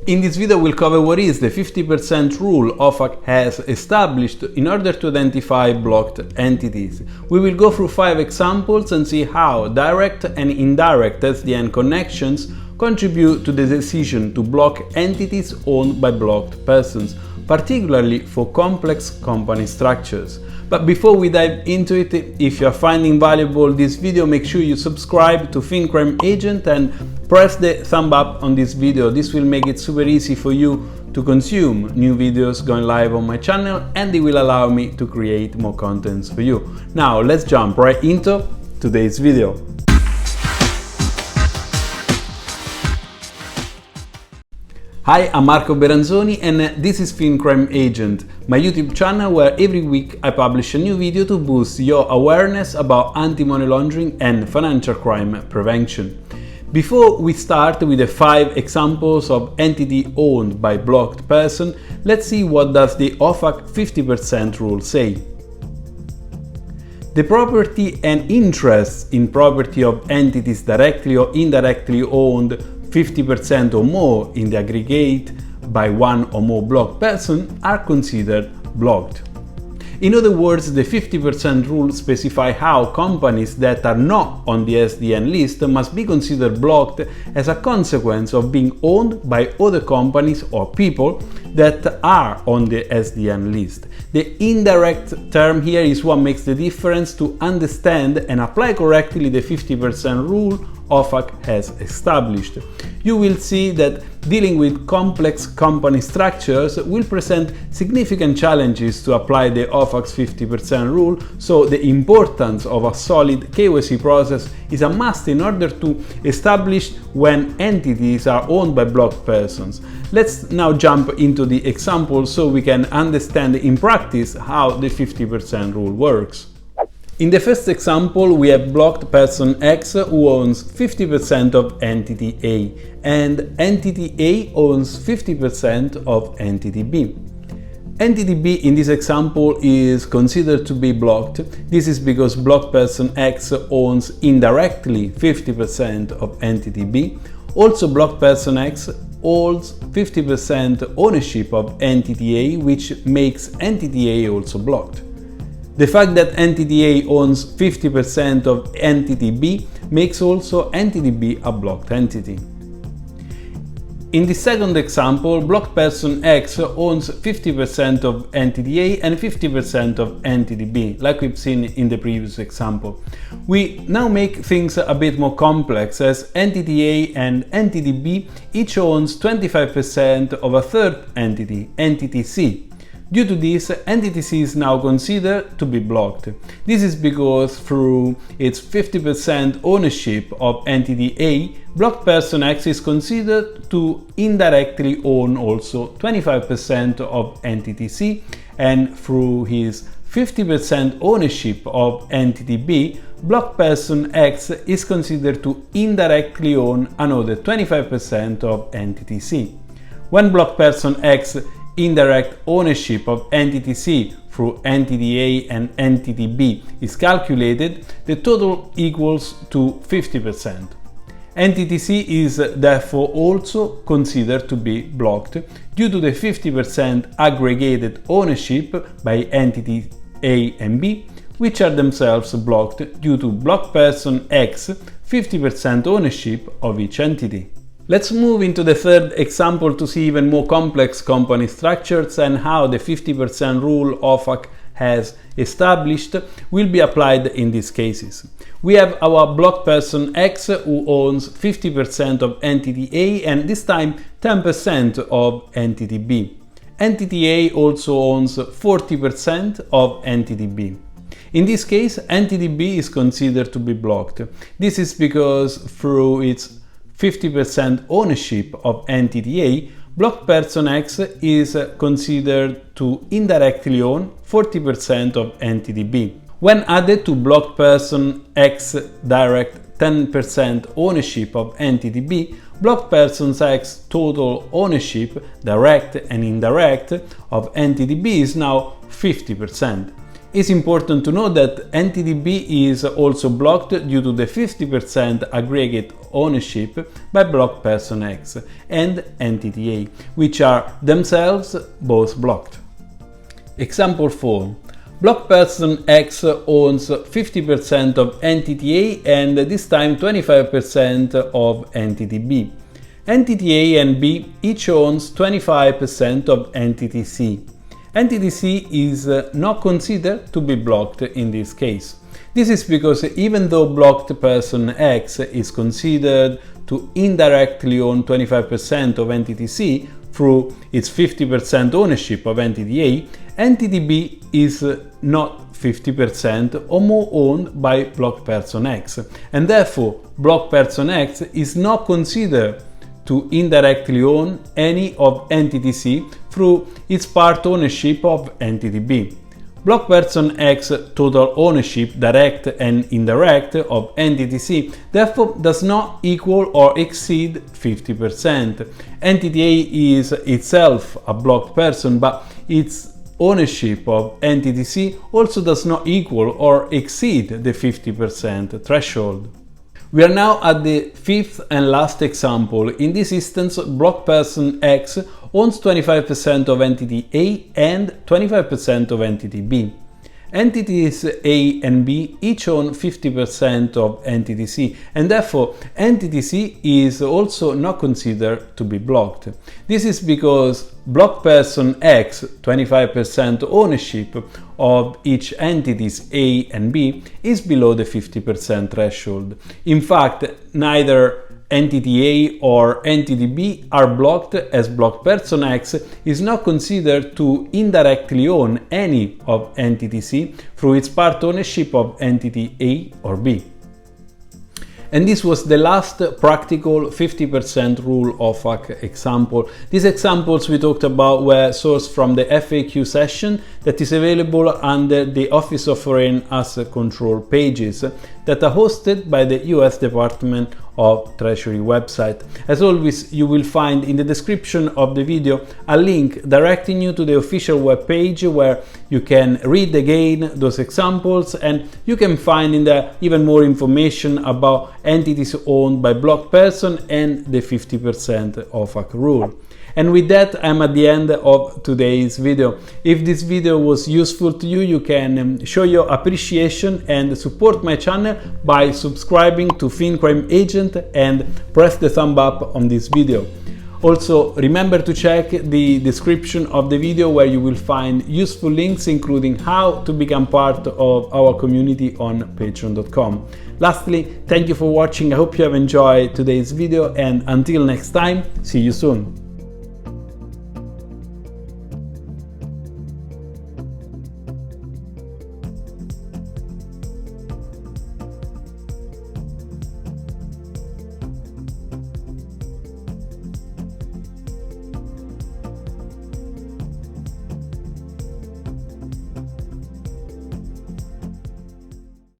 In this video we'll cover what is the 50% rule OFAC has established in order to identify blocked entities. We will go through 5 examples and see how direct and indirect SDN connections contribute to the decision to block entities owned by blocked persons, particularly for complex company structures. But before we dive into it, if you are finding valuable this video, make sure you subscribe to FinCrime Agent and press the thumb up on this video. This will make it super easy for you to consume new videos going live on my channel, and it will allow me to create more contents for you. Now let's jump right into today's video. Hi, I'm Marco Beranzoni and this is FinCrime Agent, my YouTube channel where every week I publish a new video to boost your awareness about anti-money laundering and financial crime prevention. Before we start with the 5 examples of entity owned by blocked person, let's see what does the OFAC 50% rule say. The property and interests in property of entities directly or indirectly owned 50% or more in the aggregate by one or more blocked persons are considered blocked. In other words, the 50% rule specifies how companies that are not on the SDN list must be considered blocked as a consequence of being owned by other companies or people that are on the SDN list. The indirect term here is what makes the difference to understand and apply correctly the 50% rule OFAC has established. You will see that dealing with complex company structures will present significant challenges to apply the OFAC's 50% rule, so the importance of a solid KYC process is a must in order to establish when entities are owned by blocked persons. Let's now jump into the example so we can understand in practice how the 50% rule works. In the first example, we have blocked person X who owns 50% of entity A, and entity A owns 50% of entity B. Entity B in this example is considered to be blocked. This is because blocked person X owns indirectly 50% of entity B. Also, blocked person X holds 50% ownership of entity A, which makes entity A also blocked. The fact that entity A owns 50% of entity B makes also entity B a blocked entity. In the second example, blocked person X owns 50% of entity A and 50% of entity B, like we've seen in the previous example. We now make things a bit more complex, as entity A and entity B each owns 25% of a third entity, entity C. Due to this, entity C is now considered to be blocked. This is because through its 50% ownership of entity A, blocked person X is considered to indirectly own also 25% of entity C, and through his 50% ownership of entity B, blocked person X is considered to indirectly own another 25% of entity C. When blocked person X indirect ownership of entity C through entity A and entity B is calculated, the total equals to 50%. Entity C is therefore also considered to be blocked due to the 50% aggregated ownership by entity A and B, which are themselves blocked due to blocked person X 50% ownership of each entity. Let's move into the third example to see even more complex company structures and how the 50% rule OFAC has established will be applied in these cases. We have our blocked person X who owns 50% of entity A and this time 10% of entity B. Entity A also owns 40% of entity B. In this case, entity B is considered to be blocked. This is because through its 50% ownership of entity A, blocked person X is considered to indirectly own 40% of entity B. When added to blocked person X direct 10% ownership of entity B, blocked person X total ownership, direct and indirect, of entity B is now 50%. It's important to note that entity B is also blocked due to the 50% aggregate ownership by blocked person X and entity A, which are themselves both blocked. Example 4. Blocked person X owns 50% of entity A and this time 25% of entity B. Entity A and B each owns 25% of entity C. Entity C is not considered to be blocked in this case. This is because even though blocked person X is considered to indirectly own 25% of entity C through its 50% ownership of entity A, entity B is not 50% or more owned by blocked person X, and therefore blocked person X is not considered to indirectly own any of entity C through its part ownership of entity B. Blocked person X total ownership, direct and indirect, of entity C therefore does not equal or exceed 50%. Entity A is itself a blocked person, but its ownership of entity C also does not equal or exceed the 50% threshold. We are now at the fifth and last example. In this instance, blocked person X owns 25% of entity A and 25% of entity B. Entities A and B each own 50% of entity C, and therefore entity C is also not considered to be blocked. This is because blocked person X 25% ownership of each entities A and B is below the 50% threshold. In fact, neither entity A or entity B are blocked, as blocked person X is not considered to indirectly own any of entity C through its part ownership of entity A or B. And this was the last practical 50% rule OFAC example. These examples we talked about were sourced from the FAQ session that is available under the Office of Foreign Asset Control pages that are hosted by the US Department of Treasury website. As always, you will find in the description of the video a link directing you to the official web page where you can read again those examples, and you can find in there even more information about entities owned by blocked person and the 50% OFAC rule. And with that, I'm at the end of today's video. If this video was useful to you, you can show your appreciation and support my channel by subscribing to FinCrime Agent and press the thumb up on this video. Also, remember to check the description of the video where you will find useful links, including how to become part of our community on patreon.com. Lastly, thank you for watching. I hope you have enjoyed today's video, and until next time, see you soon.